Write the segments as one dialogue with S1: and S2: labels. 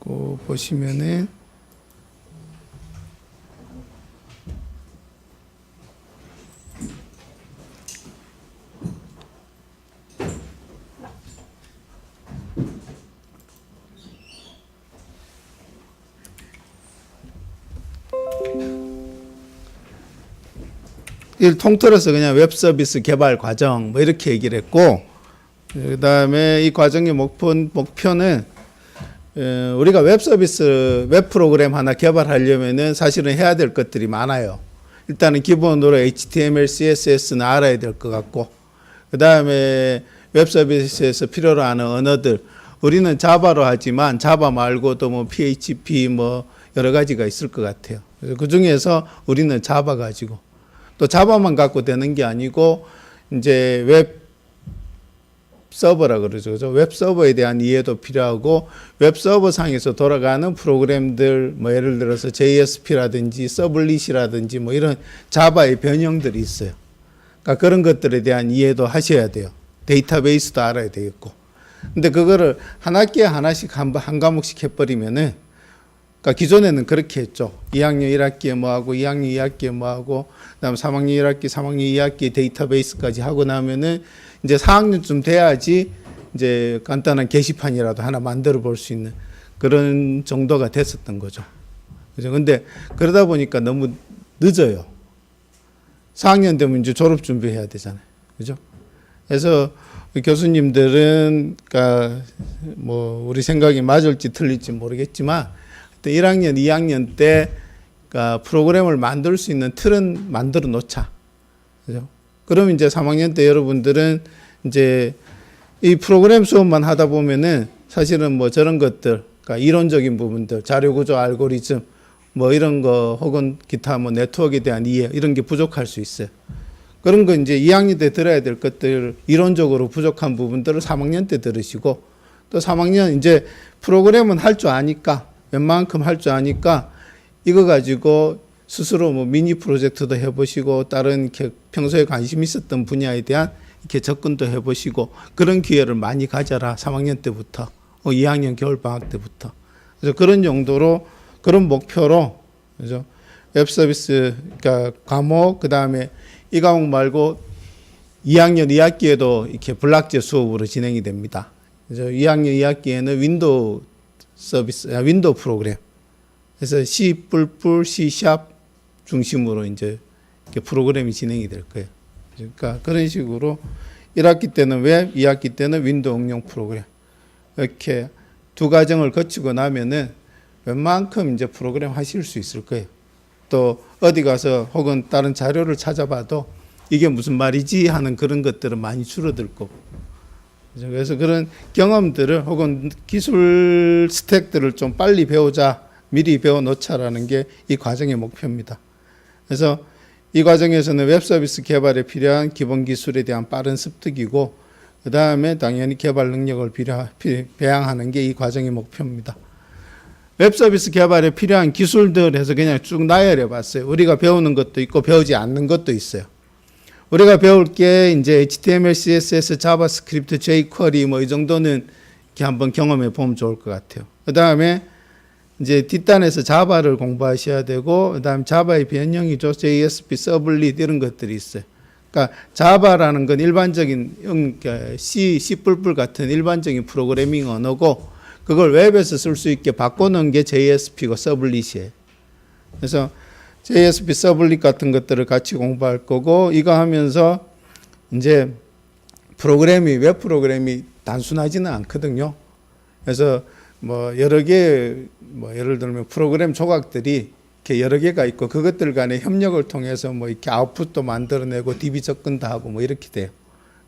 S1: 그 보시면은 이를 통틀어서 그냥 웹 서비스 개발 과정 뭐 이렇게 얘기를 했고, 그다음에 이 과정의 목표는 우리가 웹 서비스 웹 프로그램 하나 개발하려면은 사실은 해야 될 것들이 많아요. 일단은 기본으로 HTML, CSS는 알아야 될 것 같고, 그다음에 웹 서비스에서 필요로 하는 언어들, 우리는 자바로 하지만 자바 말고도 뭐 PHP 뭐 여러 가지가 있을 것 같아요. 그래서 그 중에서 우리는 자바 가지고, 또 자바만 갖고 되는 게 아니고 이제 웹 서버라 그러죠. 그죠? 웹 서버에 대한 이해도 필요하고, 웹 서버 상에서 돌아가는 프로그램들, 뭐 예를 들어서 JSP라든지 서블릿이라든지 뭐 이런 자바의 변형들이 있어요. 그러니까 그런 것들에 대한 이해도 하셔야 돼요. 데이터베이스도 알아야 되겠고. 근데 그거를 한 학기에 하나씩 한 과목씩 해버리면은, 그러니까 기존에는 그렇게 했죠. 2학년 1학기에 뭐 하고, 2학년 2학기에 뭐 하고, 그다음 3학년 1학기, 3학년 2학기 데이터베이스까지 하고 나면은 이제 4학년쯤 돼야지 이제 간단한 게시판이라도 하나 만들어 볼 수 있는 그런 정도가 됐었던 거죠. 그죠? 근데 그러다 보니까 너무 늦어요. 4학년 되면 이제 졸업 준비해야 되잖아요. 그죠? 그래서 교수님들은, 그러니까 뭐 우리 생각이 맞을지 틀릴지 모르겠지만 1학년, 2학년 때 그러니까 프로그램을 만들 수 있는 틀은 만들어 놓자. 그죠? 그럼 이제 3학년 때 여러분들은 이제 이 프로그램 수업만 하다 보면은 사실은 뭐 저런 것들, 그러니까 이론적인 부분들, 자료구조 알고리즘, 뭐 이런 거 혹은 기타 뭐 네트워크에 대한 이해, 이런 게 부족할 수 있어요. 그런 거 이제 2학년 때 들어야 될 것들, 이론적으로 부족한 부분들을 3학년 때 들으시고, 또 3학년 이제 프로그램은 할 줄 아니까, 웬만큼 할 줄 아니까 이거 가지고 스스로 뭐 미니 프로젝트도 해보시고, 다른 이렇게 평소에 관심 있었던 분야에 대한 이렇게 접근도 해보시고, 그런 기회를 많이 가져라. 3학년 때부터, 2학년 겨울방학 때부터. 그래서 그런 용도로, 그런 목표로, 그죠? 웹 서비스, 그러니까 과목, 그 다음에 이 과목 말고 2학년 2학기에도 이렇게 블락제 수업으로 진행이 됩니다. 그래서 2학년 2학기에는 윈도우 서비스, 윈도우 프로그램. 그래서 C++, C# 중심으로 이제 이렇게 프로그램이 진행이 될 거예요. 그러니까 그런 식으로 1학기 때는 웹, 2학기 때는 윈도우 응용 프로그램. 이렇게 두 과정을 거치고 나면은 웬만큼 이제 프로그램 하실 수 있을 거예요. 또 어디 가서 혹은 다른 자료를 찾아봐도 이게 무슨 말이지 하는 그런 것들은 많이 줄어들 거고. 그래서 그런 경험들을 혹은 기술 스택들을 좀 빨리 배우자, 미리 배워놓자라는 게 이 과정의 목표입니다. 그래서 이 과정에서는 웹 서비스 개발에 필요한 기본 기술에 대한 빠른 습득이고, 그 다음에 당연히 개발 능력을 배양하는 게 이 과정의 목표입니다. 웹 서비스 개발에 필요한 기술들 해서 그냥 쭉 나열해 봤어요. 우리가 배우는 것도 있고 배우지 않는 것도 있어요. 우리가 배울 게 이제 HTML, CSS, 자바스크립트, jQuery 뭐 이 정도는 이렇게 한번 경험해 보면 좋을 것 같아요. 그 다음에 이제 뒷단에서 자바를 공부하셔야 되고, 그 다음에 자바의 변형이죠. JSP, 서블릿 이런 것들이 있어요. 그러니까 자바라는 건 일반적인 C, C++ 같은 일반적인 프로그래밍 언어고, 그걸 웹에서 쓸 수 있게 바꿔놓은 게 JSP고 서블릿이에요. 그래서 JSP, 서블릿 같은 것들을 같이 공부할 거고, 이거 하면서 이제 웹 프로그램이 단순하지는 않거든요. 그래서 뭐 여러 개, 뭐 예를 들면 프로그램 조각들이 이렇게 여러 개가 있고, 그것들 간의 협력을 통해서 뭐 이렇게 아웃풋도 만들어내고 DB 접근도 하고 뭐 이렇게 돼요.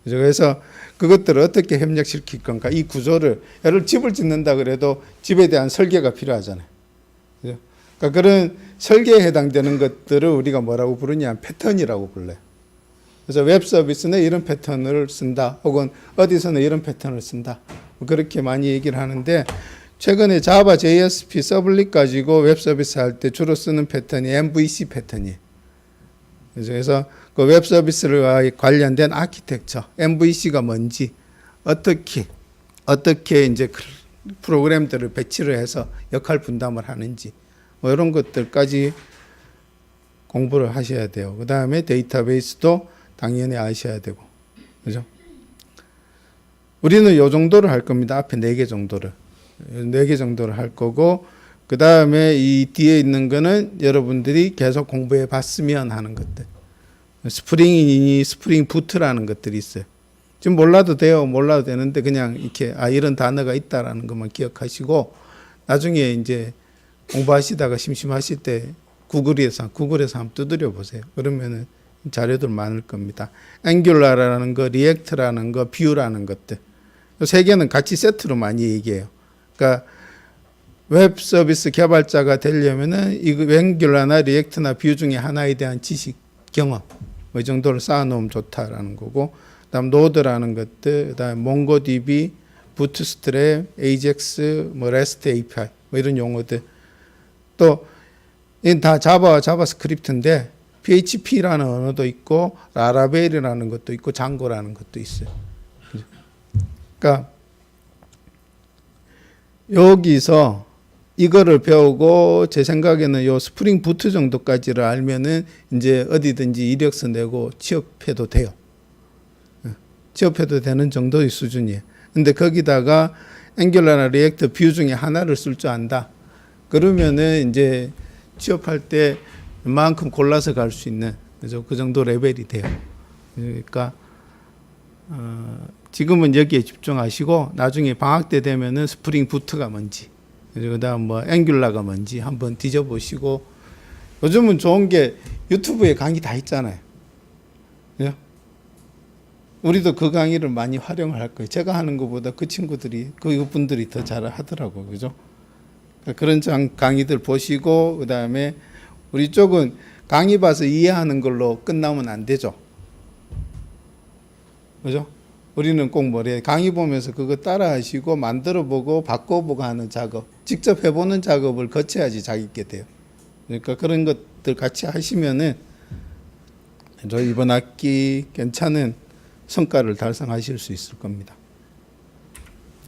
S1: 그래서 그것들을 어떻게 협력시킬 건가, 이 구조를, 예를 집을 짓는다 그래도 집에 대한 설계가 필요하잖아요. 그러니까 그런 설계에 해당되는 것들을 우리가 뭐라고 부르냐, 패턴이라고 불러요. 그래서 웹 서비스는 이런 패턴을 쓴다, 혹은 어디서는 이런 패턴을 쓴다, 그렇게 많이 얘기를 하는데, 최근에 자바, JSP, 서블릿 가지고 웹 서비스 할 때 주로 쓰는 패턴이 MVC 패턴이에요. 그래서 그 웹 서비스와 관련된 아키텍처, MVC가 뭔지, 어떻게 이제 프로그램들을 배치를 해서 역할 분담을 하는지 뭐 이런 것들까지 공부를 하셔야 돼요. 그 다음에 데이터베이스도 당연히 아셔야 되고, 그죠? 우리는 요 정도를 할 겁니다. 앞에 4개 정도를. 4개 정도를 할 거고, 그 다음에 이 뒤에 있는 거는 여러분들이 계속 공부해 봤으면 하는 것들. 스프링이니 스프링 부트라는 것들이 있어요. 지금 몰라도 돼요. 몰라도 되는데 그냥 이렇게 이런 단어가 있다라는 것만 기억하시고 나중에 이제 공부하시다가 심심하실 때 구글에서 한번 두드려 보세요. 그러면은 자료들 많을 겁니다. 앵귤라라는 거, 리액트라는 거, 뷰라는 것들. 이 3개는 같이 세트로 많이 얘기해요. 그러니까 웹 서비스 개발자가 되려면은 이 앵귤라나 리액트나 뷰 중에 하나에 대한 지식, 경험 이 정도를 쌓아놓으면 좋다라는 거고, 그다음 노드라는 것들, 그다음 몽고DB, 부트스트랩, AJAX, 뭐 REST API 뭐 이런 용어들. 또 이건 다 자바와 자바스크립트인데 PHP라는 언어도 있고 라라벨이라는 것도 있고 장고라는 것도 있어요. 그러니까 여기서 이거를 배우고 제 생각에는 요 스프링 부트 정도까지를 알면은 이제 어디든지 이력서 내고 취업해도 돼요. 취업해도 되는 정도의 수준이에요. 근데 거기다가 앵귤라나 리액트 뷰 중에 하나를 쓸 줄 안다. 그러면은 이제 취업할 때 웬만큼 골라서 갈 수 있는 그 정도 레벨이 돼요. 그러니까 지금은 여기에 집중하시고 나중에 방학 때 되면은 스프링 부트가 뭔지, 그다음 뭐 앵귤라가 뭔지 한번 뒤져보시고, 요즘은 좋은 게 유튜브에 강의 다 있잖아요. 예? 우리도 그 강의를 많이 활용을 할 거예요. 제가 하는 것보다 그 친구들이, 그분들이 더 잘 하더라고요. 그죠? 그런 강의들 보시고, 그 다음에 우리 쪽은 강의 봐서 이해하는 걸로 끝나면 안 되죠. 그죠? 우리는 꼭 뭐래, 강의 보면서 그거 따라 하시고, 만들어 보고, 바꿔보고 하는 작업, 직접 해보는 작업을 거쳐야지 자기 있게 돼요. 그러니까 그런 것들 같이 하시면은, 이번 학기 괜찮은 성과를 달성하실 수 있을 겁니다.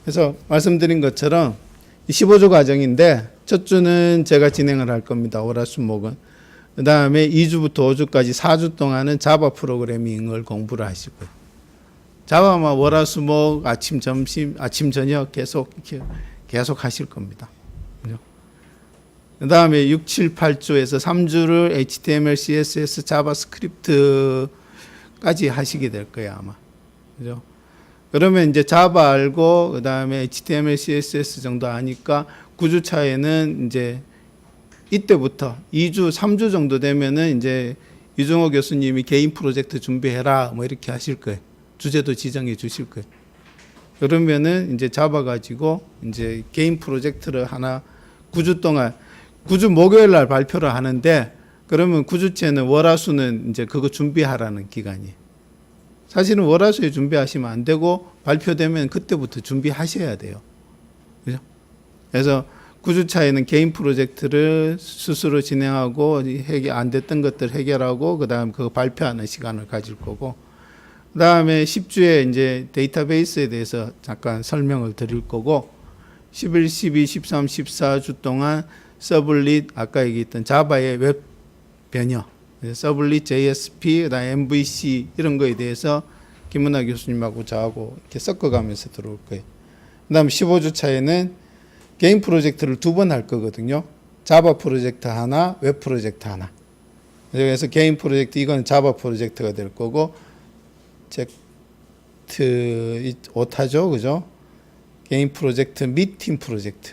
S1: 그래서 말씀드린 것처럼 15주 과정인데 첫 주는 제가 진행을 할 겁니다. 월화수목은. 그 다음에 2주부터 5주까지 4주 동안은 자바 프로그래밍을 공부를 하시고요. 자바만 월화수목 아침 점심 아침 저녁 계속 하실 겁니다. 그 다음에 6, 7, 8주에서 3주를 HTML, CSS, 자바스크립트까지 하시게 될 거예요, 아마. 그죠? 그러면 이제 자바 알고, 그 다음에 HTML, CSS 정도 아니까 9주 차에는 이제 이때부터 2주, 3주 정도 되면은 이제 유정호 교수님이 개인 프로젝트 준비해라, 뭐 이렇게 하실 거예요. 주제도 지정해 주실 거예요. 그러면은 이제 자바 가지고 이제 개인 프로젝트를 하나 9주 동안 9주 목요일 날 발표를 하는데, 그러면 9주째는 월화수는 이제 그거 준비하라는 기간이에요. 사실은 월화수에 준비하시면 안 되고 발표되면 그때부터 준비하셔야 돼요. 그죠? 그래서 9주 차에는 개인 프로젝트를 스스로 진행하고 해결 안 됐던 것들 해결하고 그다음 그거 발표하는 시간을 가질 거고, 그다음에 10주에 이제 데이터베이스에 대해서 잠깐 설명을 드릴 거고, 11, 12, 13, 14주 동안 서블릿, 아까 얘기했던 자바의 웹 변형, 서블릿, JSP, 그다음 MVC 이런 거에 대해서 김은하 교수님하고 저하고 이렇게 섞어가면서 들어올 거예요. 그다음 15주 차에는 개인 프로젝트를 2번 할 거거든요. 자바 프로젝트 하나, 웹 프로젝트 하나. 그래서 개인 프로젝트, 이건 자바 프로젝트가 될 거고, 젝트 오타죠, 그죠? 개인 프로젝트 및 팀 프로젝트.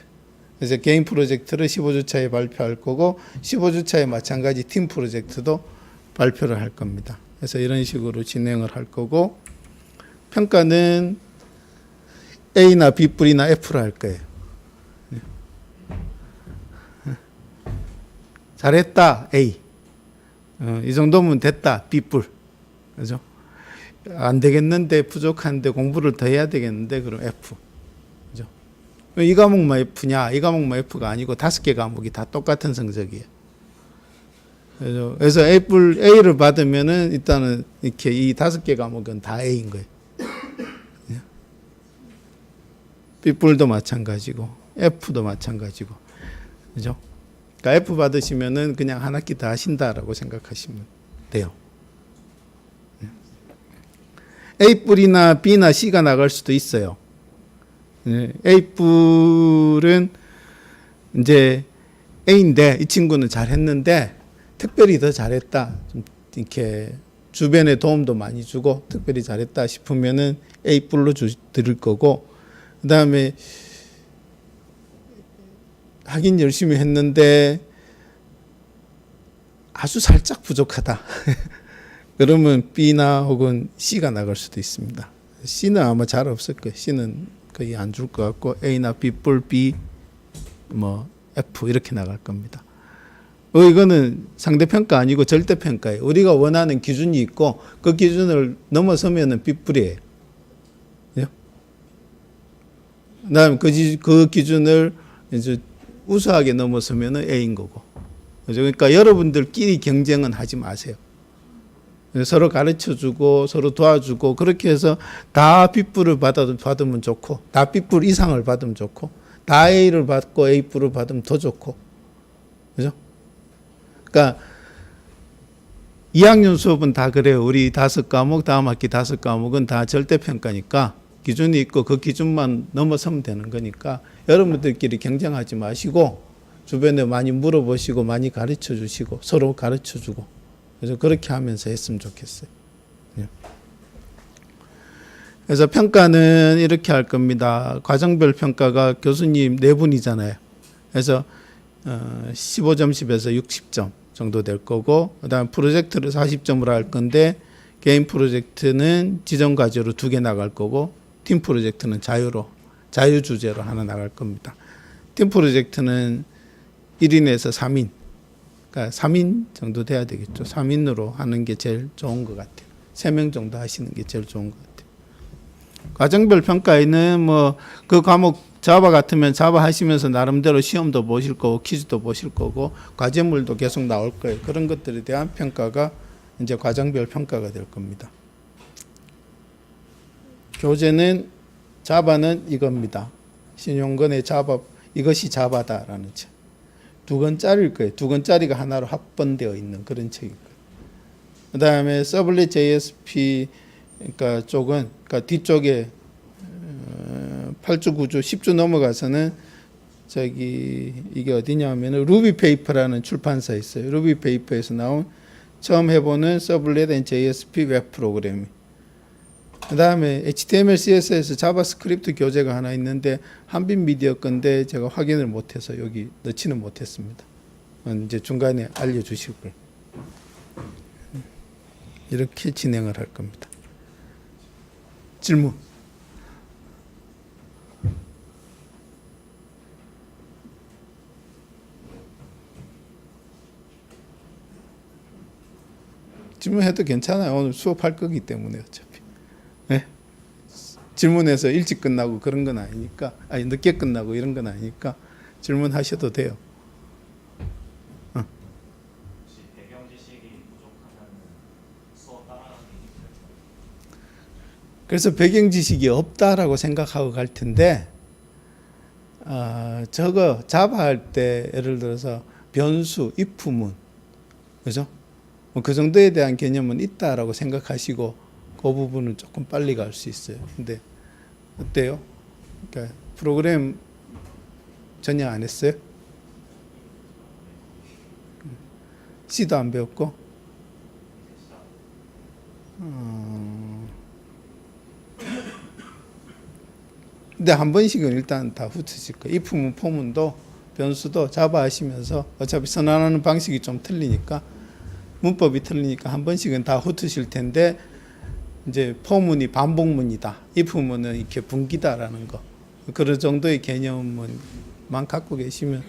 S1: 그래서 개인 프로젝트를 15주 차에 발표할 거고, 15주 차에 마찬가지 팀 프로젝트도 발표를 할 겁니다. 그래서 이런 식으로 진행을 할 거고, 평가는 A나 B 뿔이나 F로 할 거예요. 잘했다 A, 이 정도면 됐다 B 뿔, 그죠? 안 되겠는데, 부족한데 공부를 더 해야 되겠는데, 그럼 F. 그죠? 이 과목만 F냐? 이 과목만 F가 아니고 5개 과목이 다 똑같은 성적이에요. 그래서 A를 받으면은 일단은 이렇게 이 5개 과목은 다 A인 거예요. B뿔도 마찬가지고 F도 마찬가지고. 그죠? 그러니까 F 받으시면은 그냥 한 학기 다 하신다라고 생각하시면 돼요. A뿔이나 B나 C가 나갈 수도 있어요. A뿔은 이제 A인데 이 친구는 잘했는데 특별히 더 잘했다. 좀 이렇게 주변에 도움도 많이 주고 특별히 잘했다 싶으면은 A뿔로 드릴 거고, 그 다음에 하긴 열심히 했는데 아주 살짝 부족하다. 그러면 B나 혹은 C가 나갈 수도 있습니다. C는 아마 잘 없을 거예요. C는 거의 안 줄 것 같고 A나 B뿔 B 뭐 F 이렇게 나갈 겁니다. 이거는 상대평가 아니고 절대평가예요. 우리가 원하는 기준이 있고 그 기준을 넘어서면은 B뿔이에요. 그다음 그 기준을 이제 우수하게 넘어서면은 A인 거고. 그러니까 여러분들끼리 경쟁은 하지 마세요. 서로 가르쳐주고 서로 도와주고 그렇게 해서 다 B뿔을 받으면 좋고, 다 B뿔 이상을 받으면 좋고, 다 A를 받고 A뿔을 받으면 더 좋고, 그죠? 그러니까 2학년 수업은 다 그래요. 우리 5과목, 다음 학기 5과목은 다 절대평가니까 기준이 있고 그 기준만 넘어서면 되는 거니까 여러분들끼리 경쟁하지 마시고 주변에 많이 물어보시고 많이 가르쳐 주시고 서로 가르쳐 주고, 그래서 그렇게 하면서 했으면 좋겠어요. 그래서 평가는 이렇게 할 겁니다. 과정별 평가가 교수님 4분이잖아요. 그래서 15점씩에서 60점 정도 될 거고, 그다음 프로젝트를 40점으로 할 건데 개인 프로젝트는 지정 과제로 2개 나갈 거고, 팀 프로젝트는 자유 주제로 하나 나갈 겁니다. 팀 프로젝트는 1인에서 3인, 그러니까 3인 정도 돼야 되겠죠. 3인으로 하는 게 제일 좋은 것 같아요. 3명 정도 하시는 게 제일 좋은 것 같아요. 과정별 평가에는 뭐 그 과목 자바 같으면 자바 하시면서 나름대로 시험도 보실 거고 퀴즈도 보실 거고 과제물도 계속 나올 거예요. 그런 것들에 대한 평가가 이제 과정별 평가가 될 겁니다. 교재는 자바는 이겁니다. 신용건의 자바, 이것이 자바다라는 책. 2권짜리일 거예요. 2권짜리가 하나로 합본되어 있는 그런 책일 거예요. 그 다음에 서블릿 JSP 그러니까 쪽은, 그러니까 뒤쪽에 8주, 9주, 10주 넘어가서는 이게 어디냐면은 루비페이퍼라는 출판사에 있어요. 루비페이퍼에서 나온 처음 해보는 서블릿 앤 JSP 웹 프로그래밍. 그 다음에 HTML, CSS, 자바스크립트 교재가 하나 있는데 한빛 미디어 건데 제가 확인을 못해서 여기 넣지는 못했습니다. 이제 중간에 알려주실 거예요. 이렇게 진행을 할 겁니다. 질문. 질문해도 괜찮아요. 오늘 수업할 거기 때문에 어차피. 네? 질문해서 일찍 끝나고 그런 건 아니니까, 아니 늦게 끝나고 이런 건 아니니까 질문하셔도 돼요.
S2: 혹시 배경 지식이 부족하면 수업 따라가는 게 있을까요?
S1: 그래서 배경 지식이 없다라고 생각하고 갈 텐데, 저거 자바 할 때 예를 들어서 변수, if문, 그죠? 뭐 그 정도에 대한 개념은 있다라고 생각하시고 그 부분은 조금 빨리 갈 수 있어요. 근데 어때요? 그러니까 프로그램 전혀 안 했어요? C도 안 배웠고? 근데 한 번씩은 일단 다 훑으실 거예요. if문, 포문도 변수도 자바 하시면서 어차피 선언하는 방식이 좀 틀리니까 문법이 틀리니까 한 번씩은 다 훑으실 텐데, 이제 포문이 반복문이다, if문은 이렇게 분기다라는 거, 그런 정도의 개념만 갖고 계시면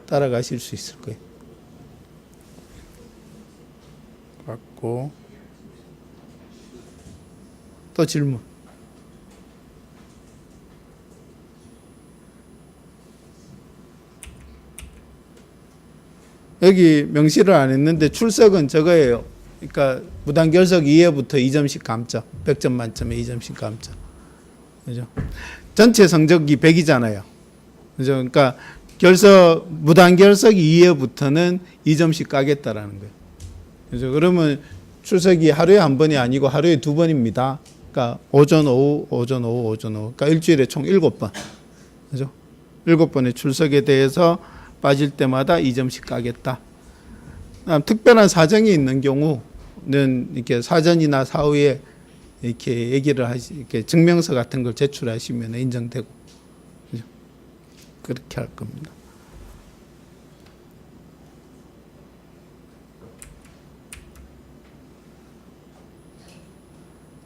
S1: 따라가실 수 있을 거예요. 맞고 또 질문. 여기 명시를 안 했는데 출석은 저거예요. 그러니까 무단결석 이해부터 2점씩 감점, 100점 만점에 2점씩 감점. 그죠? 전체 성적이 100이잖아요. 그죠? 그러니까 무단결석 이후부터는 2점씩 까겠다라는 거예요. 그죠? 그러면 출석이 하루에 한 번이 아니고 하루에 2번입니다. 그러니까 오전, 오후, 오전, 오후, 오전, 오후. 그러니까 일주일에 총 7번. 그죠? 7번의 출석에 대해서 빠질 때마다 2점씩 까겠다. 특별한 사정이 있는 경우는 이렇게 사전이나 사후에 이렇게 얘기를 이렇게 증명서 같은 걸 제출하시면 인정되고, 그죠? 그렇게 할 겁니다.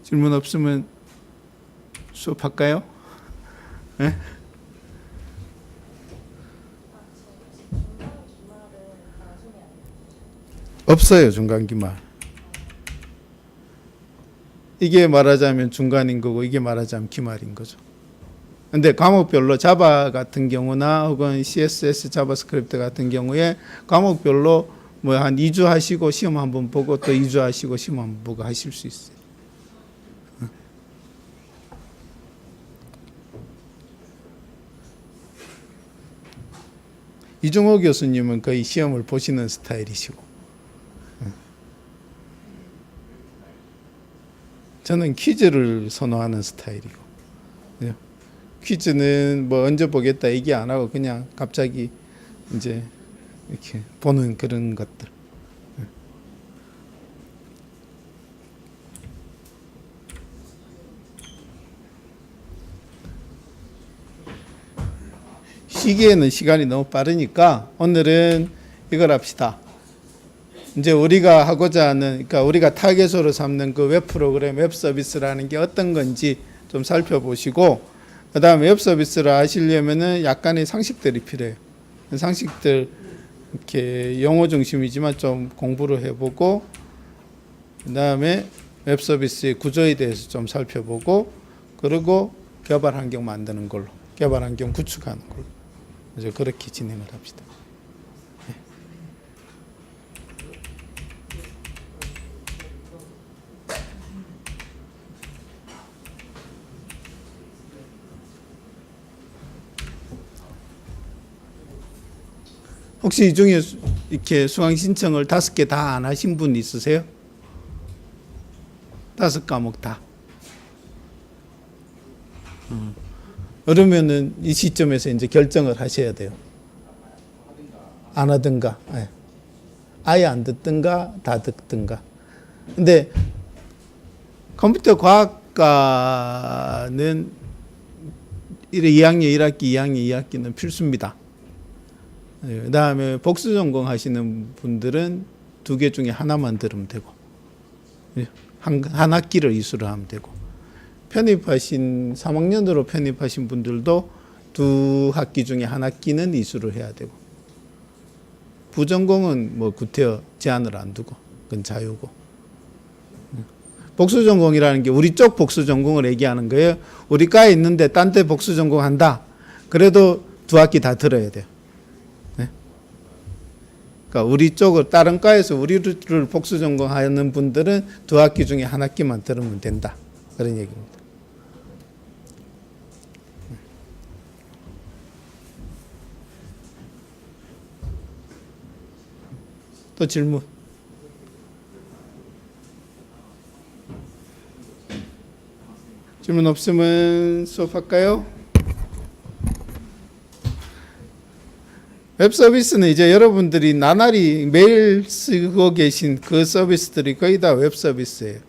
S1: 질문 없으면 수업할까요? 네? 없어요, 중간 기말. 이게 말하자면 중간인 거고 이게 말하자면 기말인 거죠. 근데 과목별로 자바 같은 경우나 혹은 CSS 자바스크립트 같은 경우에 과목별로 뭐 한 2주 하시고 시험 한번 보고 또 2주 하시고 시험 한번 보고 하실 수 있어요. 이종호 교수님은 거의 시험을 보시는 스타일이시고, 저는 퀴즈를 선호하는 스타일이고, 퀴즈는 뭐 언제 보겠다 얘기 안 하고 그냥 갑자기 이제 이렇게 보는 그런 것들. 시기에는 시간이 너무 빠르니까 오늘은 이걸 합시다. 이제 우리가 하고자 하는, 그러니까 우리가 타겟으로 삼는 그 웹 프로그램, 웹 서비스라는 게 어떤 건지 좀 살펴보시고, 그 다음에 웹 서비스를 하시려면은 약간의 상식들이 필요해요. 상식들, 이렇게 영어 중심이지만 좀 공부를 해보고, 그 다음에 웹 서비스의 구조에 대해서 좀 살펴보고, 그리고 개발 환경 만드는 걸로, 개발 환경 구축하는 걸로. 그래서 그렇게 진행을 합시다. 네. 혹시 이 중에 이렇게 수강 신청을 5개 다 안 하신 분 있으세요? 5과목 다. 그러면은 이 시점에서 이제 결정을 하셔야 돼요. 안 하든가, 아예 안 듣든가, 다 듣든가. 근데 컴퓨터 과학과는 2학년 1학기, 2학년 2학기는 필수입니다. 그 다음에 복수 전공 하시는 분들은 2개 중에 하나만 들으면 되고, 한 학기를 이수를 하면 되고, 편입하신 3학년으로 편입하신 분들도 2학기 중에 한 학기는 이수를 해야 되고, 부전공은 뭐 구태여 제한을 안 두고 그건 자유고, 복수 전공이라는 게 우리 쪽 복수 전공을 얘기하는 거예요. 우리 과에 있는데 딴 데 복수 전공한다. 그래도 2학기 다 들어야 돼요. 그러니까 우리 쪽을 다른 과에서 우리를 복수 전공하는 분들은 2학기 중에 한 학기만 들으면 된다. 그런 얘기입니다. 또 질문? 질문 없으면 수업할까요? 웹 서비스는 이제 여러분들이 나날이 매일 쓰고 계신 그 서비스들이 거의 다 웹 서비스예요.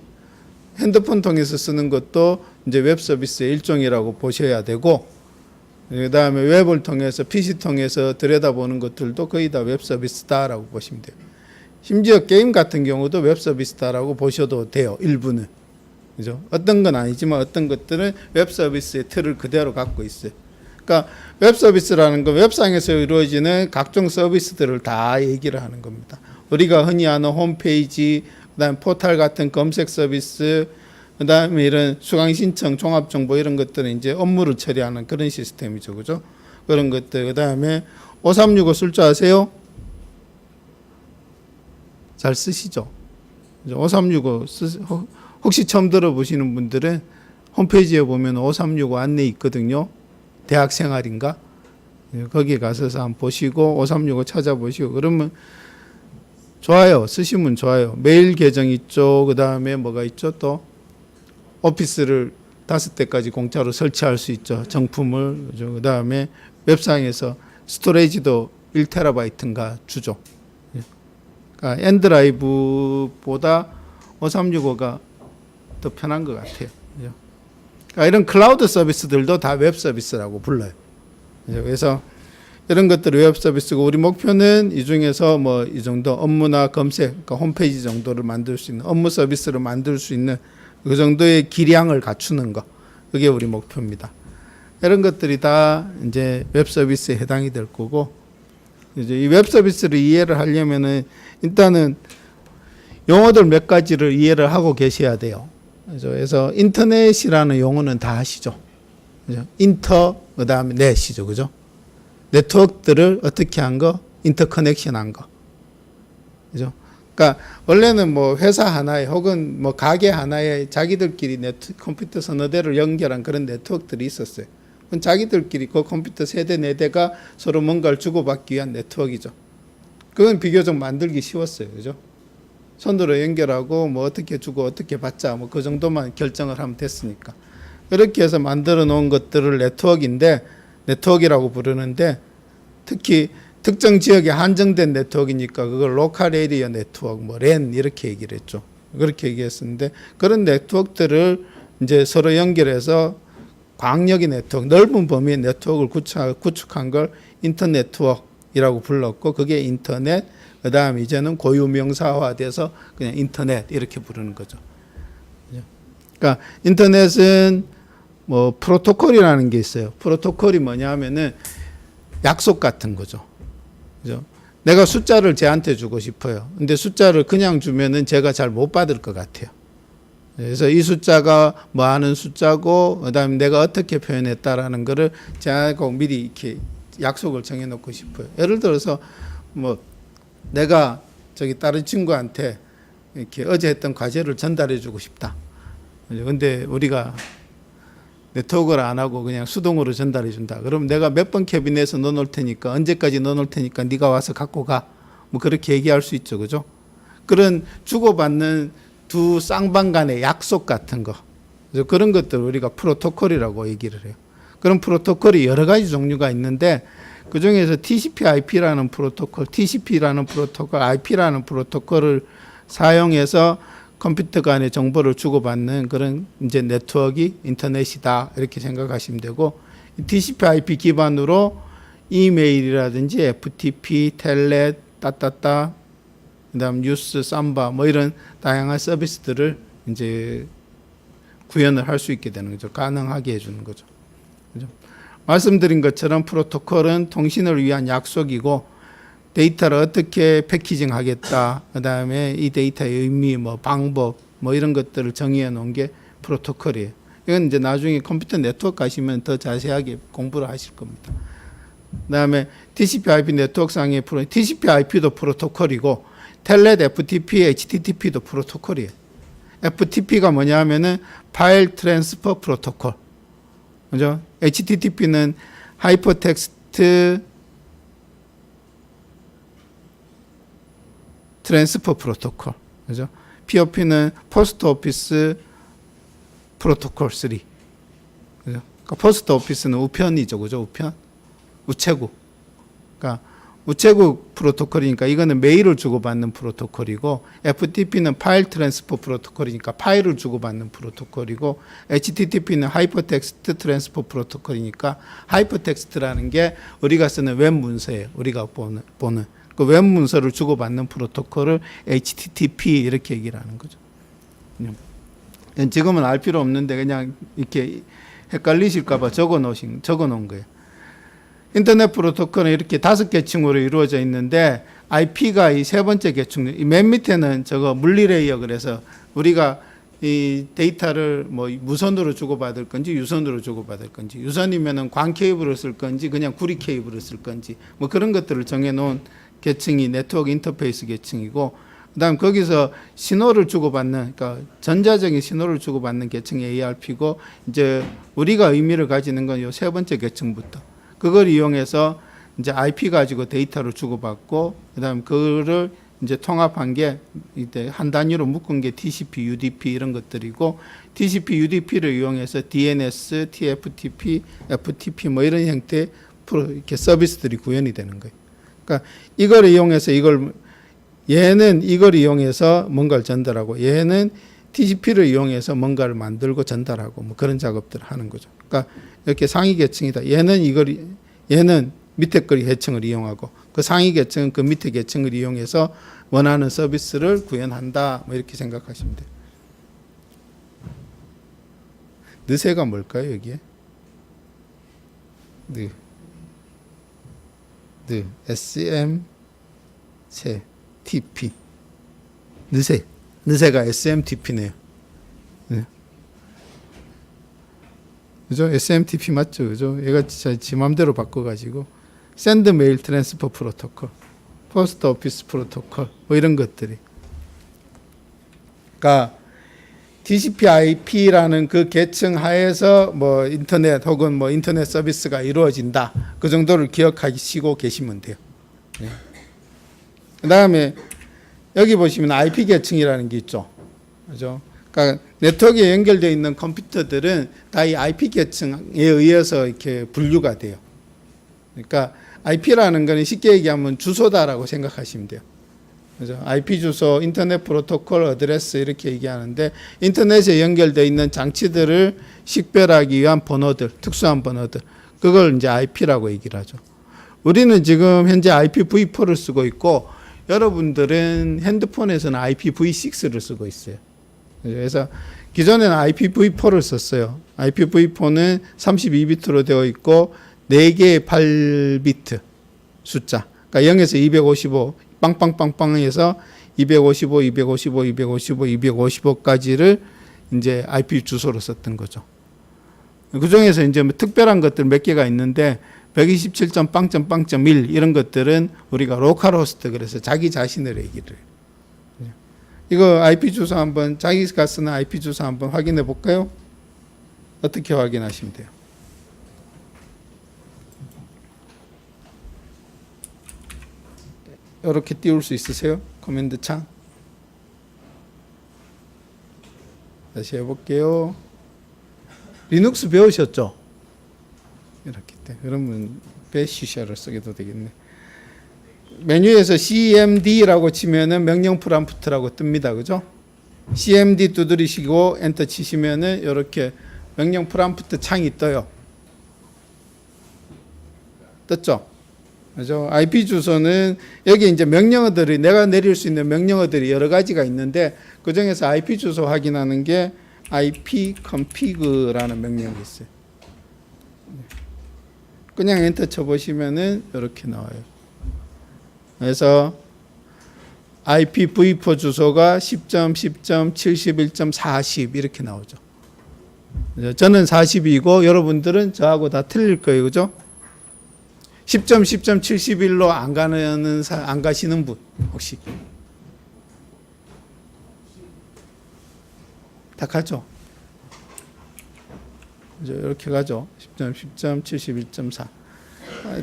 S1: 핸드폰 통해서 쓰는 것도 이제 웹 서비스의 일종이라고 보셔야 되고, 그 다음에 웹을 통해서 PC 통해서 들여다보는 것들도 거의 다 웹 서비스다라고 보시면 돼요. 심지어 게임 같은 경우도 웹 서비스다라고 보셔도 돼요. 일부는. 그죠? 어떤 건 아니지만 어떤 것들은 웹 서비스의 틀을 그대로 갖고 있어요. 그러니까 웹 서비스라는 건 웹상에서 이루어지는 각종 서비스들을 다 얘기를 하는 겁니다. 우리가 흔히 아는 홈페이지, 그다음에 포털 같은 검색 서비스, 그다음에 이런 수강 신청, 종합 정보 이런 것들은 이제 업무를 처리하는 그런 시스템이죠. 그죠? 그런 것들. 그다음에 5365 쓸 줄 아세요? 잘 쓰시죠? 5365 혹시 처음 들어보시는 분들은 홈페이지에 보면 5365 안내 있거든요. 대학 생활인가? 예, 거기 가셔서 한번 보시고 5365 찾아보시고 그러면 좋아요. 쓰시면 좋아요. 메일 계정 있죠. 그 다음에 뭐가 있죠? 또 오피스를 5대까지 공짜로 설치할 수 있죠. 정품을. 그 다음에 웹상에서 스토리지도 1TB인가 주죠. 예. 그러니까 엔드라이브보다 5365가 더 편한 것 같아요. 그러니까 이런 클라우드 서비스들도 다 웹 서비스라고 불러요. 그래서 이런 것들이 웹 서비스고 우리 목표는 이 중에서 뭐 이 정도 업무나 검색, 그러니까 홈페이지 정도를 만들 수 있는 업무 서비스를 만들 수 있는 그 정도의 기량을 갖추는 거, 그게 우리 목표입니다. 이런 것들이 다 이제 웹 서비스에 해당이 될 거고 이제 이 웹 서비스를 이해를 하려면은 일단은 용어들 몇 가지를 이해를 하고 계셔야 돼요. 그래서 인터넷이라는 용어는 다 아시죠? 그죠? 인터 그다음에 넷이죠, 그죠? 네트워크들을 어떻게 한 거, 인터커넥션 한 거, 그죠? 그러니까 원래는 뭐 회사 하나에 혹은 뭐 가게 하나에 자기들끼리 컴퓨터 서너 대를 연결한 그런 네트워크들이 있었어요. 그건 자기들끼리 그 컴퓨터 세대 네 대가 서로 뭔가를 주고받기 위한 네트워크이죠. 그건 비교적 만들기 쉬웠어요, 그죠? 손으로 연결하고 뭐 어떻게 주고 어떻게 받자 뭐 그 정도만 결정을 하면 됐으니까 그렇게 해서 만들어 놓은 것들을 네트워크인데 네트워크라고 부르는데 특히 특정 지역에 한정된 네트워크니까 그걸 로컬 에리어 네트워크 뭐 랜 이렇게 얘기를 했죠. 그렇게 얘기했었는데 그런 네트워크들을 이제 서로 연결해서 광역의 네트워크 넓은 범위의 네트워크를 구축한 걸 인터넷 네트워크라고 불렀고 그게 인터넷 그 다음에 이제는 고유명사화돼서 그냥 인터넷 이렇게 부르는 거죠. 그러니까 인터넷은 뭐 프로토콜이라는 게 있어요. 프로토콜이 뭐냐 하면은 약속 같은 거죠. 그죠? 내가 숫자를 쟤한테 주고 싶어요. 근데 숫자를 그냥 주면은 제가 잘 못 받을 것 같아요. 그래서 이 숫자가 뭐 하는 숫자고 그다음에 내가 어떻게 표현했다라는 거를 제하고 미리 이렇게 약속을 정해 놓고 싶어요. 예를 들어서 뭐 내가 저기 다른 친구한테 이렇게 어제 했던 과제를 전달해 주고 싶다. 근데 우리가 네트워크를 안 하고 그냥 수동으로 전달해 준다. 그럼 내가 몇 번 캐비넷에 넣어 놓을 테니까 언제까지 넣어 놓을 테니까 네가 와서 갖고 가. 뭐 그렇게 얘기할 수 있죠. 그죠? 그런 주고받는 두 쌍방 간의 약속 같은 거. 그래서 그런 것들 우리가 프로토콜이라고 얘기를 해요. 그런 프로토콜이 여러 가지 종류가 있는데 그 중에서 TCP/IP라는 프로토콜, TCP라는 프로토콜, IP라는 프로토콜을 사용해서 컴퓨터 간의 정보를 주고받는 그런 이제 네트워크가 인터넷이다 이렇게 생각하시면 되고 TCP/IP 기반으로 이메일이라든지 FTP, 텔넷, 따따따, 그다음 뉴스, 삼바 뭐 이런 다양한 서비스들을 이제 구현을 할 수 있게 되는 거죠. 가능하게 해주는 거죠. 그죠? 말씀드린 것처럼 프로토콜은 통신을 위한 약속이고 데이터를 어떻게 패키징 하겠다. 그 다음에 이 데이터의 의미, 뭐 방법, 뭐 이런 것들을 정의해 놓은 게 프로토콜이에요. 이건 이제 나중에 컴퓨터 네트워크 가시면 더 자세하게 공부를 하실 겁니다. 그 다음에 TCP/IP 네트워크상의 TCP/IP도 프로토콜이고 텔넷, FTP, HTTP도 프로토콜이에요. FTP가 뭐냐 하면은 파일 트랜스퍼 프로토콜. 그죠? HTTP는 하이퍼텍스트 트랜스퍼 프로토콜. 그죠? POP는 포스트 오피스 프로토콜 3. 그죠? 그러니까 포스트 오피스는 우편이죠. 그죠? 우편. 우체국. 그러니까 우체국 프로토콜이니까 이거는 메일을 주고받는 프로토콜이고 FTP는 파일 트랜스퍼 프로토콜이니까 파일을 주고받는 프로토콜이고 HTTP는 하이퍼텍스트 트랜스퍼 프로토콜이니까 하이퍼텍스트라는 게 우리가 쓰는 웹 문서예요. 우리가 보는 그 웹 문서를 주고받는 프로토콜을 HTTP 이렇게 얘기를 하는 거죠. 지금은 알 필요 없는데 그냥 이렇게 헷갈리실까 봐 적어 놓은 거예요. 인터넷 프로토콜은 이렇게 5계층으로 이루어져 있는데 IP가 이 세 번째 계층, 맨 밑에는 저거 물리레이어 그래서 우리가 이 데이터를 뭐 무선으로 주고받을 건지 유선으로 주고받을 건지 유선이면은 광 케이블을 쓸 건지 그냥 구리 케이블을 쓸 건지 뭐 그런 것들을 정해 놓은 계층이 네트워크 인터페이스 계층이고 그다음 거기서 신호를 주고받는, 그러니까 전자적인 신호를 주고받는 계층이 ARP고, 이제 우리가 의미를 가지는 건 요 세 번째 계층부터 그걸 이용해서 이제 IP 가지고 데이터를 주고받고, 그다음 그거를 이제 통합한 게 이제 한 단위로 묶은 게 TCP, UDP 이런 것들이고, TCP, UDP를 이용해서 DNS, TFTP, FTP 뭐 이런 형태의 이렇게 서비스들이 구현이 되는 거예요. 그러니까 이걸 이용해서 얘는 이걸 이용해서 뭔가를 전달하고, 얘는 TCP를 이용해서 뭔가를 만들고 전달하고 뭐 그런 작업들을 하는 거죠. 그러니까 이렇게 상위 계층이다. 얘는 밑에 거리 계층을 이용하고, 그 상위 계층은 그 밑에 계층을 이용해서 원하는 서비스를 구현한다. 뭐 이렇게 생각하시면 돼요. 느새가 뭘까요, 여기에? SM 세 TP 느새가 SMTP네요. 네. 그죠? SMTP 맞죠? 그죠? 얘가 진짜 지 맘대로 바꿔가지고 샌드 메일 트랜스퍼 프로토콜, 포스트 오피스 프로토콜 뭐 이런 것들이. 그러니까 TCP/IP라는 그 계층 하에서 뭐 인터넷 혹은 뭐 인터넷 서비스가 이루어진다. 그 정도를 기억하시고 계시면 돼요. 네. 그다음에 여기 보시면 IP 계층이라는 게 있죠. 그죠? 그러니까 네트워크에 연결되어 있는 컴퓨터들은 다 이 IP 계층에 의해서 이렇게 분류가 돼요. 그러니까 IP라는 거는 쉽게 얘기하면 주소다라고 생각하시면 돼요. 그죠? IP 주소, 인터넷 프로토콜 어드레스 이렇게 얘기하는데, 인터넷에 연결되어 있는 장치들을 식별하기 위한 번호들, 특수한 번호들, 그걸 이제 IP라고 얘기를 하죠. 우리는 지금 현재 IPv4를 쓰고 있고, 여러분들은 핸드폰에서는 IPv6를 쓰고 있어요. 그래서 기존에는 IPv4를 썼어요. IPv4는 32비트로 되어 있고 4개의 8비트 숫자, 그러니까 0에서 255 빵빵빵빵해서 255, 255, 255, 255까지를 이제 IP 주소로 썼던 거죠. 그 중에서 이제 뭐 특별한 것들 몇 개가 있는데 127.0.0.1 이런 것들은 우리가 로컬 호스트, 그래서 자기 자신을 얘기를 해요. 이거 IP 주소 한번, 자기가 쓰는 IP 주소 한번 확인해 볼까요? 어떻게 확인하시면 돼요? 이렇게 띄울 수 있으세요? 코맨드 창. 다시 해볼게요. 리눅스 배우셨죠? 이렇게 때 그러면 배시샤를 쓰게도 되겠네. 메뉴에서 CMD라고 치면은 명령 프롬프트라고 뜹니다. 그죠? CMD 두드리시고 엔터 치시면은 이렇게 명령 프롬프트 창이 떠요. 떴죠? 그죠? IP 주소는 여기 이제 명령어들이, 내가 내릴 수 있는 명령어들이 여러 가지가 있는데, 그 중에서 IP 주소 확인하는 게 ipconfig라는 명령이 있어요. 그냥 엔터 쳐보시면은 이렇게 나와요. 그래서 IPv4 주소가 10.10.71.40 이렇게 나오죠. 저는 40이고 여러분들은 저하고 다 틀릴 거예요. 그죠? 10.10.71로 안 가시는 분 혹시? 다 가죠? 이렇게 가죠. 10.10.71.4.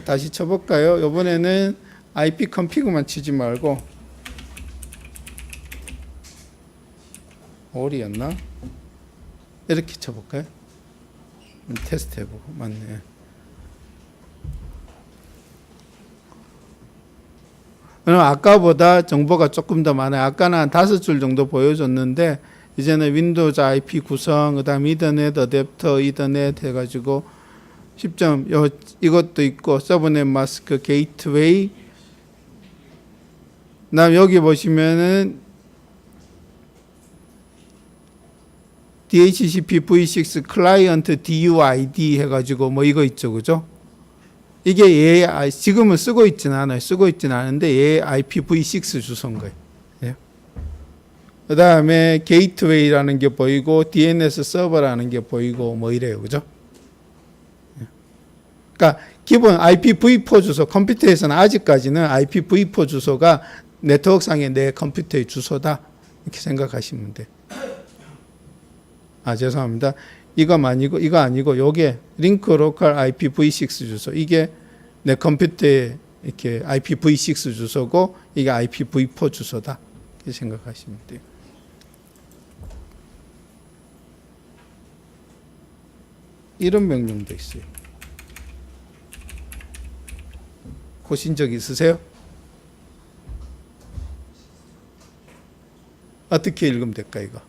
S1: 다시 쳐볼까요? 이번에는 IP 컨피그만 치지 말고 올이었나? 이렇게 쳐볼까요? 테스트 해보고. 맞네. 아까보다 정보가 조금 더 많아요. 아까는 한 5줄 정도 보여줬는데, 이제는 윈도우즈 IP 구성, 그 다음 이더넷, 어댑터, 이더넷 해가지고 10점, 이것도 있고, 서브넷 마스크, 게이트웨이. 그 다음 여기 보시면은 DHCP V6 클라이언트 DUID 해가지고 뭐 이거 있죠. 그죠? 이게 지금은 쓰고 있지는 않아요. 쓰고 있지는 않은데 얘 IPv6 주소인 거예요. 예. 그 다음에 게이트웨이라는 게 보이고 DNS 서버라는 게 보이고 뭐 이래요. 그죠? 예. 그러니까 기본 IPv4 주소, 컴퓨터에서는 아직까지는 IPv4 주소가 네트워크상의 내 컴퓨터의 주소다 이렇게 생각하시면 돼요. 아 죄송합니다. 이거 아니고 요게 링크 로컬 IPv6 주소 이게 내 컴퓨터의 이렇게 IPv6 주소고 이게 IPv4 주소다 이렇게 생각하시면 돼요. 이런 명령도 있어요. 보신 적 있으세요? 어떻게 읽으면 될까 이거?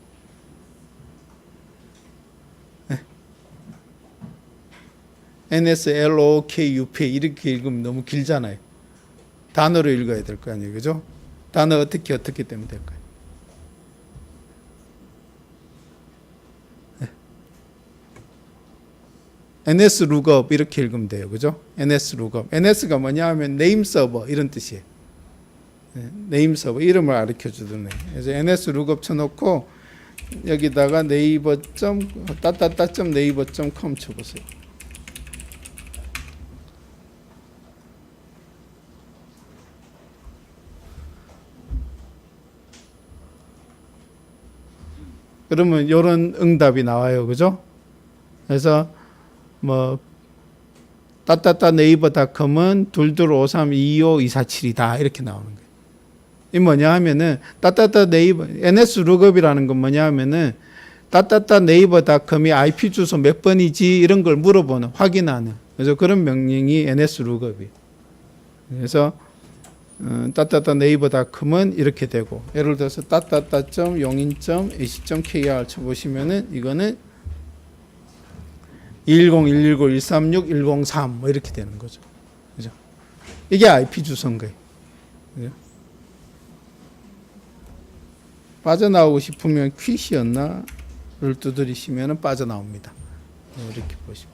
S1: 네. NSLOKUP 이렇게 읽으면 너무 길잖아요. 단어로 읽어야 될 거 아니에요, 그죠? 단어 어떻게 되면 될까요? 네. NS lookup 이렇게 읽으면 돼요, 그죠? NS lookup. NS가 뭐냐 하면 네임 서버 이런 뜻이에요. 네임 서버 이름을 가르쳐 주던 애. 그래서 NS lookup 쳐놓고 여기다가 네이버.com 쳐보세요. 그러면 이런 응답이 나와요, 그죠? 그래서 뭐 네이버.com은 2253252472다 이렇게 나오는 거예요. 이 뭐냐 하면은 네이버 NS 룩업이라는 건 뭐냐 하면은 네이버.com이 IP 주소 몇 번이지 이런 걸 물어보는 확인하는 그래서 그런 명령이 NS 룩업이. 그래서 네이버.com은 이렇게 되고 예를 들어서 .용인.ac.kr 쳐보시면은 이거는 110.119.136.103 뭐 이렇게 되는 거죠. 그죠? 이게 IP 주소인 거예요. 그죠? 빠져나오고 싶으면 퀴시였나를 두드리시면 빠져나옵니다. 이렇게 보시면.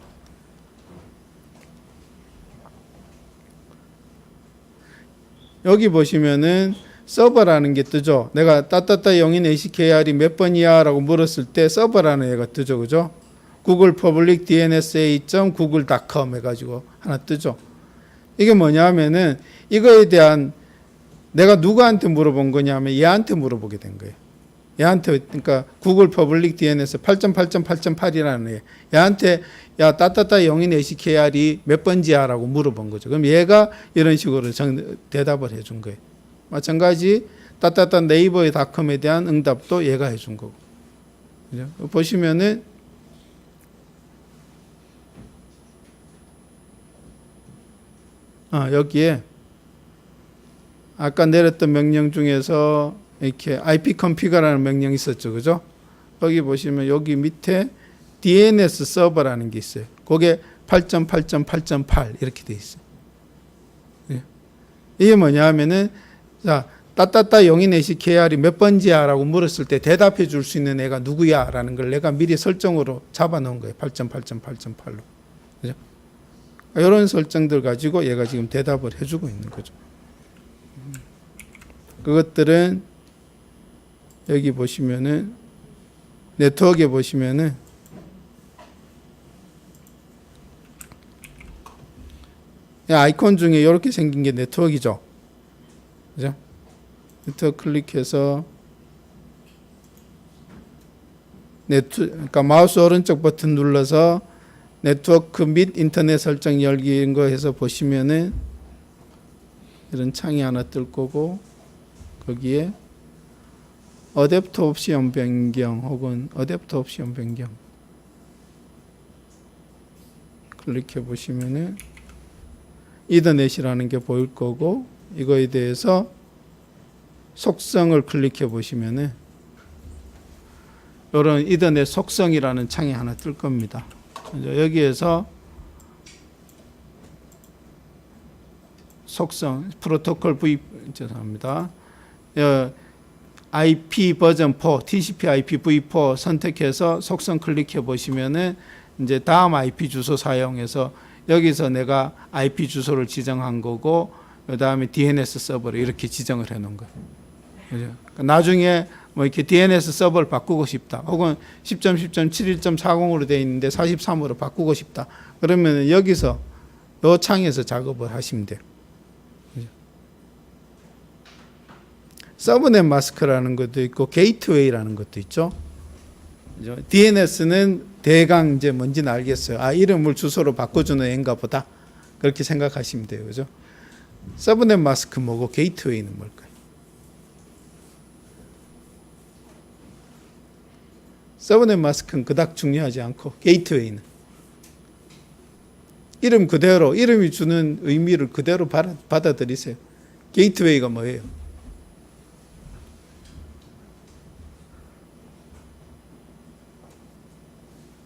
S1: 여기 보시면은 서버라는 게 뜨죠. 내가 용인 ACKR이 몇 번이야 라고 물었을 때 서버라는 애가 뜨죠. 그죠? 구글 퍼블릭 dnsa.google.com 해가지고 하나 뜨죠. 이게 뭐냐 하면은 이거에 대한 내가 누구한테 물어본 거냐면 얘한테 물어보게 된 거예요. 얘한테 그러니까 구글 퍼블릭 DNS 8.8.8.8이라는 애. 얘한테 야 용인 ACKR이 몇 번지야라고 물어본 거죠. 그럼 얘가 이런 식으로 대답을 해준 거예요. 마찬가지 네이버의 닷컴에 대한 응답도 얘가 해준 거고. 그죠? 보시면은 여기에 아까 내렸던 명령 중에서 이렇게 IP configure라는 명령이 있었죠. 그죠? 여기 보시면 여기 밑에 DNS 서버라는 게 있어요. 그게 8.8.8.8 이렇게 돼 있어요. 이게 뭐냐 하면은 자, 용인 ACKR이 몇 번지야 라고 물었을 때 대답해 줄 수 있는 애가 누구야 라는 걸 내가 미리 설정으로 잡아 놓은 거예요. 8.8.8.8로. 그죠? 이런 설정들 가지고 얘가 지금 대답을 해주고 있는 거죠. 그것들은 여기 보시면은 네트워크에 보시면은 아이콘 중에 이렇게 생긴 게 네트워크이죠. 그죠? 네트워크 클릭해서 그러니까 마우스 오른쪽 버튼 눌러서 네트워크 및 인터넷 설정 열기인 거 해서 보시면은 이런 창이 하나 뜰 거고 거기에 어댑터 옵션 변경 혹은 어댑터 옵션 변경 클릭해 보시면은 이더넷이라는 게 보일 거고 이거에 대해서 속성을 클릭해 보시면은 이런 이더넷 속성이라는 창이 하나 뜰 겁니다. 여기에서 속성 프로토콜 V 죄송합니다. IP 버전 4, TCP IP v4 선택해서 속성 클릭해 보시면은 이제 다음 IP 주소 사용해서 여기서 내가 IP 주소를 지정한 거고 그다음에 DNS 서버를 이렇게 지정을 해 놓은 거예요. 그죠? 나중에 뭐 이렇게 DNS 서버를 바꾸고 싶다. 혹은 10.10.71.40으로 되어 있는데 43으로 바꾸고 싶다. 그러면 여기서 이 창에서 작업을 하시면 돼요. 그죠? 서브넷 마스크라는 것도 있고 게이트웨이라는 것도 있죠. DNS는 대강 이제 뭔지는 알겠어요. 아, 이름을 주소로 바꿔주는 애인가 보다. 그렇게 생각하시면 돼요. 그죠? 서브넷 마스크 뭐고 게이트웨이는 뭘까요? 서브넷 마스크는 그닥 중요하지 않고 게이트웨이는 이름 그대로 이름이 주는 의미를 그대로 받아들이세요. 게이트웨이가 뭐예요?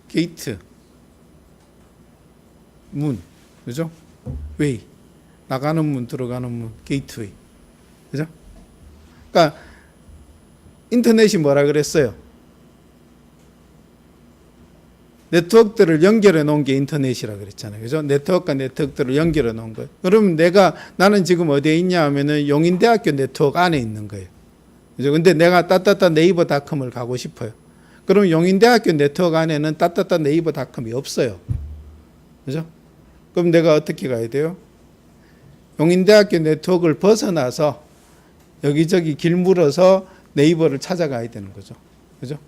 S1: 게이트 문, 그죠? 웨이 나가는 문, 들어가는 문, 게이트웨이, 그죠? 그러니까 인터넷이 뭐라 그랬어요? 네트워크들을 연결해 놓은 게 인터넷이라 그랬잖아요, 그죠? 네트워크와 네트워크들을 연결해 놓은 거예요. 그러면 나는 지금 어디에 있냐 하면은 용인대학교 네트워크 안에 있는 거예요, 그죠? 근데 내가 네이버닷컴을 가고 싶어요. 그럼 용인대학교 네트워크 안에는 네이버닷컴이 없어요, 그죠? 그럼 내가 어떻게 가야 돼요? 용인대학교 네트워크를 벗어나서 여기저기 길 물어서 네이버를 찾아가야 되는 거죠, 그죠?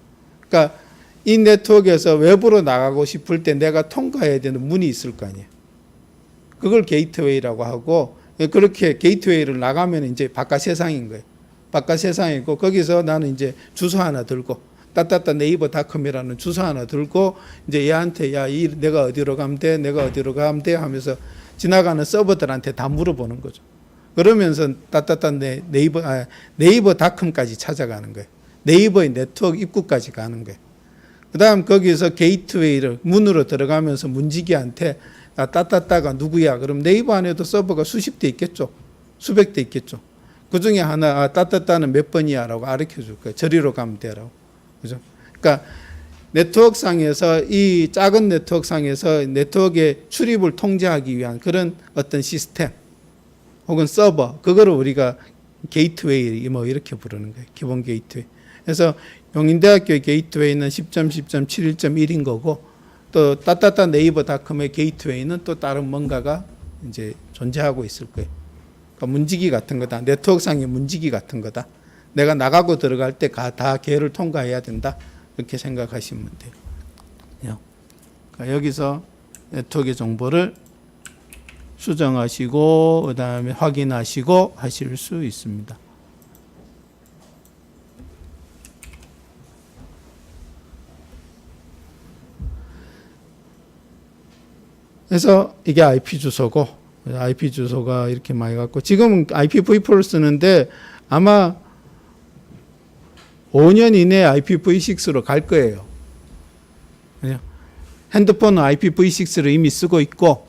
S1: 그러니까 이 네트워크에서 외부로 나가고 싶을 때 내가 통과해야 되는 문이 있을 거 아니에요. 그걸 게이트웨이라고 하고, 그렇게 게이트웨이를 나가면 이제 바깥 세상인 거예요. 바깥 세상이고, 거기서 나는 이제 주소 하나 들고 네이버닷컴이라는 주소 하나 들고 이제 얘한테 내가 어디로 가면 돼, 내가 어디로 가면 돼 하면서 지나가는 서버들한테 다 물어보는 거죠. 그러면서 네이버닷컴까지 찾아가는 거예요. 네이버의 네트워크 입구까지 가는 거예요. 그 다음 거기서 게이트웨이를 문으로 들어가면서 문지기한테 따따따가 누구야? 그럼 네이버 안에도 서버가 수십 대 있겠죠. 수백 대 있겠죠. 그 중에 하나 따따따는 몇 번이야? 라고 가르쳐 줄 거예요. 저리로 가면 되라고. 그죠? 그러니까 네트워크상에서 이 작은 네트워크상에서 네트워크의 출입을 통제하기 위한 그런 어떤 시스템 혹은 서버, 그거를 우리가 게이트웨이 뭐 이렇게 부르는 거예요. 기본 게이트웨이. 그래서 용인대학교의 게이트웨이는 10.10.71.1인 거고, 또 네이버닷컴의 게이트웨이는 또 다른 뭔가가 이제 존재하고 있을 거예요. 그러니까 문지기 같은 거다. 네트워크상의 문지기 같은 거다. 내가 나가고 들어갈 때 다 걔를 통과해야 된다. 이렇게 생각하시면 돼요. 그러니까 여기서 네트워크 정보를 수정하시고 그다음에 확인하시고 하실 수 있습니다. 그래서 이게 IP 주소고, IP 주소가 이렇게 많이 갖고, 지금은 IPv4를 쓰는데 아마 5년 이내에 IPv6로 갈 거예요. 핸드폰은 IPv6를 이미 쓰고 있고,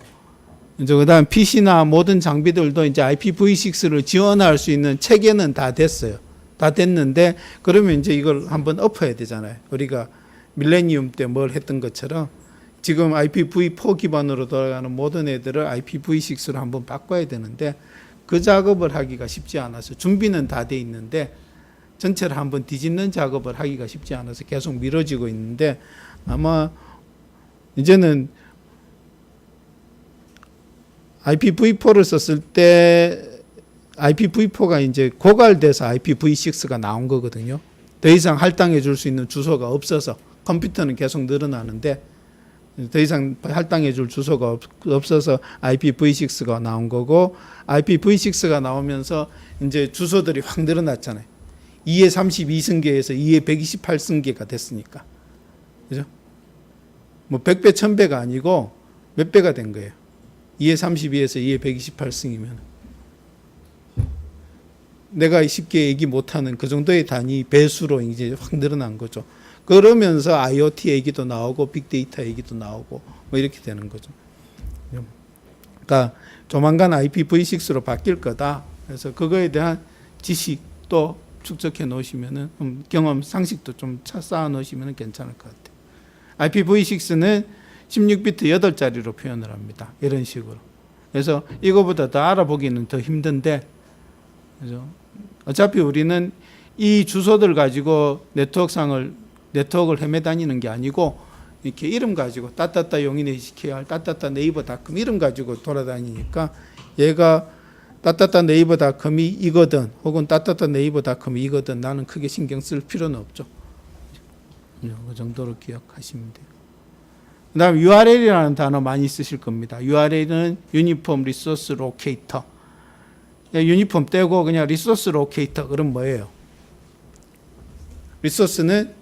S1: 이제 그다음 PC나 모든 장비들도 이제 IPv6를 지원할 수 있는 체계는 다 됐어요. 다 됐는데, 그러면 이제 이걸 한번 엎어야 되잖아요. 우리가 밀레니엄 때 뭘 했던 것처럼 지금 IPv4 기반으로 돌아가는 모든 애들을 IPv6로 한번 바꿔야 되는데, 그 작업을 하기가 쉽지 않아서 준비는 다 돼 있는데 전체를 한번 뒤집는 작업을 하기가 쉽지 않아서 계속 미뤄지고 있는데, 아마 이제는 IPv4를 썼을 때 IPv4가 이제 고갈돼서 IPv6가 나온 거거든요. 더 이상 할당해 줄 수 있는 주소가 없어서, 컴퓨터는 계속 늘어나는데 더 이상 할당해 줄 주소가 없어서 IPv6가 나온 거고, IPv6가 나오면서 이제 주소들이 확 늘어났잖아요. 2에 32승계에서 2에 128승계가 됐으니까. 그죠? 뭐 100배, 1000배가 아니고 몇 배가 된 거예요. 2에 32에서 2에 128승이면. 내가 쉽게 얘기 못하는 그 정도의 단위 배수로 이제 확 늘어난 거죠. 그러면서 IoT 얘기도 나오고 빅데이터 얘기도 나오고 뭐 이렇게 되는 거죠. 그러니까 조만간 IPv6로 바뀔 거다. 그래서 그거에 대한 지식도 축적해 놓으시면은 경험 상식도 좀 쌓아 놓으시면 괜찮을 것 같아요. IPv6는 16비트 8자리로 표현을 합니다. 이런 식으로. 그래서 이거보다 더 알아보기는 더 힘든데, 그죠? 어차피 우리는 이 주소들 가지고 네트워크를 헤매다니는 게 아니고, 이렇게 이름 가지고 따따따 용인 HKR, 따따따 네이버닷컴 이름 가지고 돌아다니니까 얘가 따따따 네이버닷컴이 이거든 혹은 따따따 네이버닷컴이 이거든 나는 크게 신경 쓸 필요는 없죠. 그 정도로 기억하시면 돼요. 그 다음 URL이라는 단어 많이 쓰실 겁니다. URL은 유니폼 리소스 로케이터. 유니폼 떼고 그냥 리소스 로케이터 그럼 뭐예요? 리소스는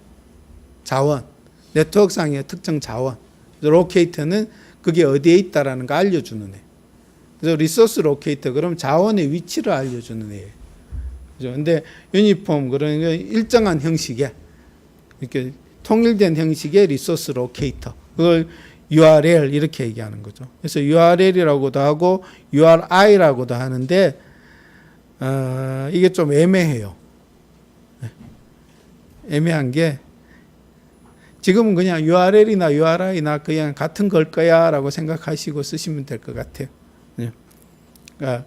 S1: 자원, 네트워크상의 특정 자원. 로케이터는 그게 어디에 있다라는 거 알려주는 애. 그래서 리소스 로케이터 그럼 자원의 위치를 알려주는 애예요. 그죠? 근데 유니폼 그러니까 일정한 형식의 이렇게 통일된 형식의 리소스 로케이터. 그걸 URL 이렇게 얘기하는 거죠. 그래서 URL이라고도 하고 URI라고도 하는데 이게 좀 애매해요. 애매한 게 지금은 그냥 URL이나 URI나 그냥 같은 걸 거야 라고 생각하시고 쓰시면 될 것 같아요. 그러니까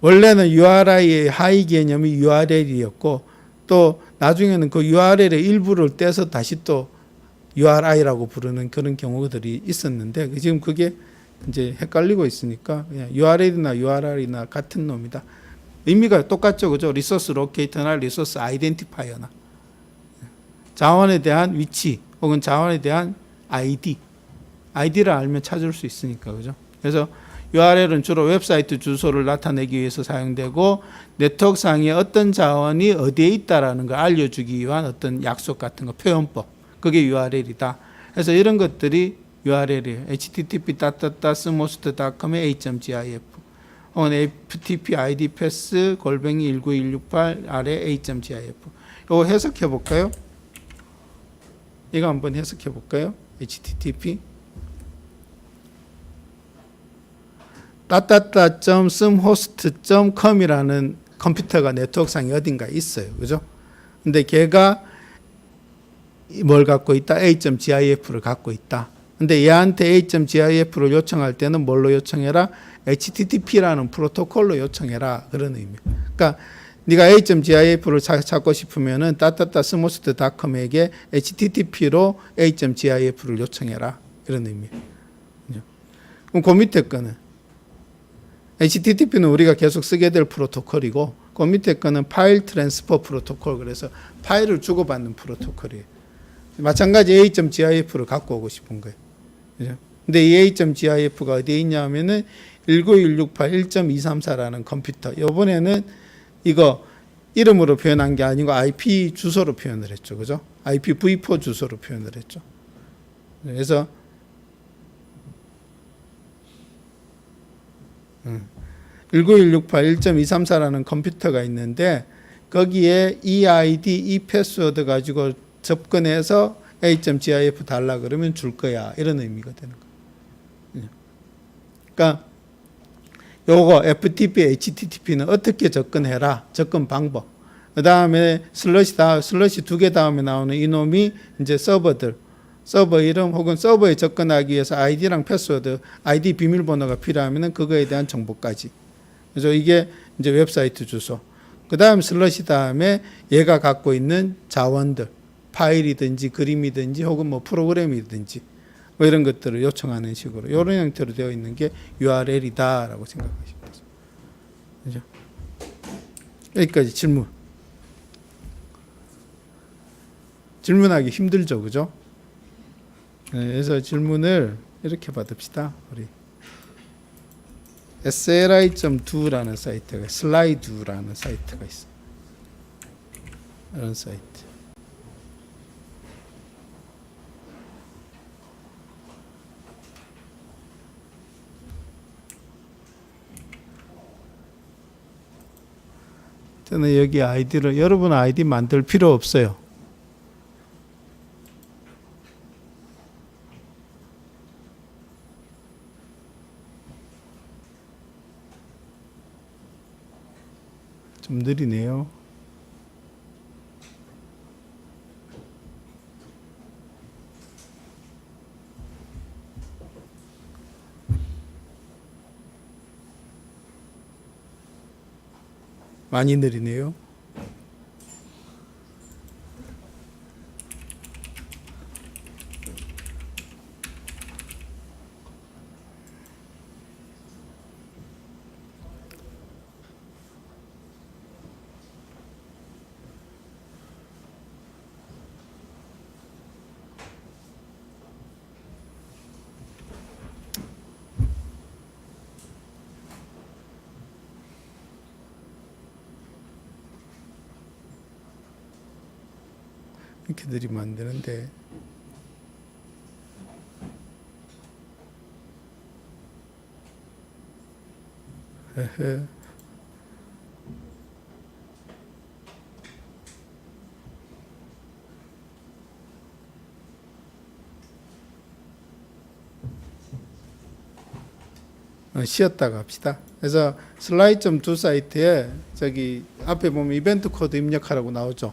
S1: 원래는 URI의 하위 개념이 URL이었고 또 나중에는 그 URL의 일부를 떼서 다시 또 URI라고 부르는 그런 경우들이 있었는데 지금 그게 이제 헷갈리고 있으니까 그냥 URL이나 URI나 같은 놈이다. 의미가 똑같죠, 그죠? 리소스 로케이터나 리소스 아이덴티파이어나 자원에 대한 위치 혹은 자원에 대한 아이디를 알면 찾을 수 있으니까, 그죠? 그래서 URL은 주로 웹사이트 주소를 나타내기 위해서 사용되고 네트워크상에 어떤 자원이 어디에 있다라는 걸 알려주기 위한 어떤 약속 같은 거 표현법 그게 URL이다. 그래서 이런 것들이 URL이에요. http://smost.com의 a.gif 혹은 ftp id pass /19168 아래 a.gif 이거 해석해 볼까요? 이거 한번 해석해 볼까요? http sumhost.com이라는 컴퓨터가 네트워크상에 어딘가 있어요. 그죠? 근데 걔가 뭘 갖고 있다? a.gif를 갖고 있다. 근데 얘한테 a.gif를 요청할 때는 뭘로 요청해라? http라는 프로토콜로 요청해라. 그런 의미예요. 그러니까 네가 a.gif를 찾고 싶으면은 smost.com에게 http로 a.gif를 요청해라. 이런 의미예요. 그럼 그 밑에 거는 HTTP는 우리가 계속 쓰게 될 프로토콜이고 그 밑에 거는 파일 트랜스퍼 프로토콜 그래서 파일을 주고받는 프로토콜이에요. 마찬가지 a.gif를 갖고 오고 싶은 거예요. 그죠? 근데 이 a.gif가 어디에 있냐면은 19168.1.234라는 컴퓨터. 이번에는 이거 이름으로 표현한 게 아니고 IP 주소로 표현을 했죠. 그죠? IPv4 주소로 표현을 했죠. 그래서 19168.1.234라는 컴퓨터가 있는데 거기에 이 아이디, 이 패스워드 가지고 접근해서 a.gif 달라 그러면 줄 거야. 이런 의미가 되는 거예요. 그러니까 요거 FTP, HTTP는 어떻게 접근해라. 접근 방법. 그 다음에 슬러시 두 개 다음에 나오는 이놈이 이제 서버 이름 혹은 서버에 접근하기 위해서 아이디랑 패스워드, 아이디 비밀번호가 필요하면은 그거에 대한 정보까지. 그래서 이게 이제 웹사이트 주소. 그 다음 슬러시 다음에 얘가 갖고 있는 자원들, 파일이든지 그림이든지 혹은 뭐 프로그램이든지 뭐 이런 것들을 요청하는 식으로 이런 형태로 되어 있는 게 URL이다라고 생각하시면 되죠. 그죠? 여기까지 질문. 질문하기 힘들죠, 그죠? 네, 그래서 질문을 이렇게 받읍시다. 우리 sli.do라는 사이트가 슬라이드라는 사이트가 있어요. 이런 사이트. 저는 여기 아이디를 여러분 아이디 만들 필요 없어요. 좀 느리네요. 많이 느리네요. 이렇게 드리면 안 되는데. 에헤. 쉬었다가 합시다. 그래서 슬라이드.2 사이트에 저기 앞에 보면 이벤트 코드 입력하라고 나오죠.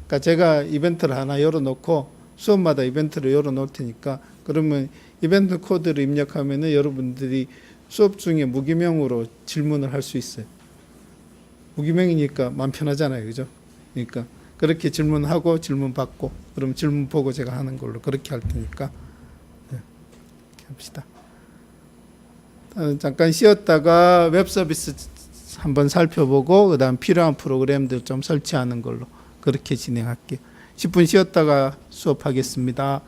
S1: 그러니까 제가 이벤트를 하나 열어놓고 수업마다 이벤트를 열어놓을 테니까 그러면 이벤트 코드를 입력하면은 여러분들이 수업 중에 무기명으로 질문을 할 수 있어요. 무기명이니까 마음 편하잖아요, 그죠? 그러니까 그렇게 질문하고 질문 받고 그럼 질문 보고 제가 하는 걸로 그렇게 할 테니까 네, 이렇게 합시다. 잠깐 쉬었다가 웹 서비스 한번 살펴보고 그다음 필요한 프로그램들 좀 설치하는 걸로 그렇게 진행할게요. 10분 쉬었다가 수업하겠습니다.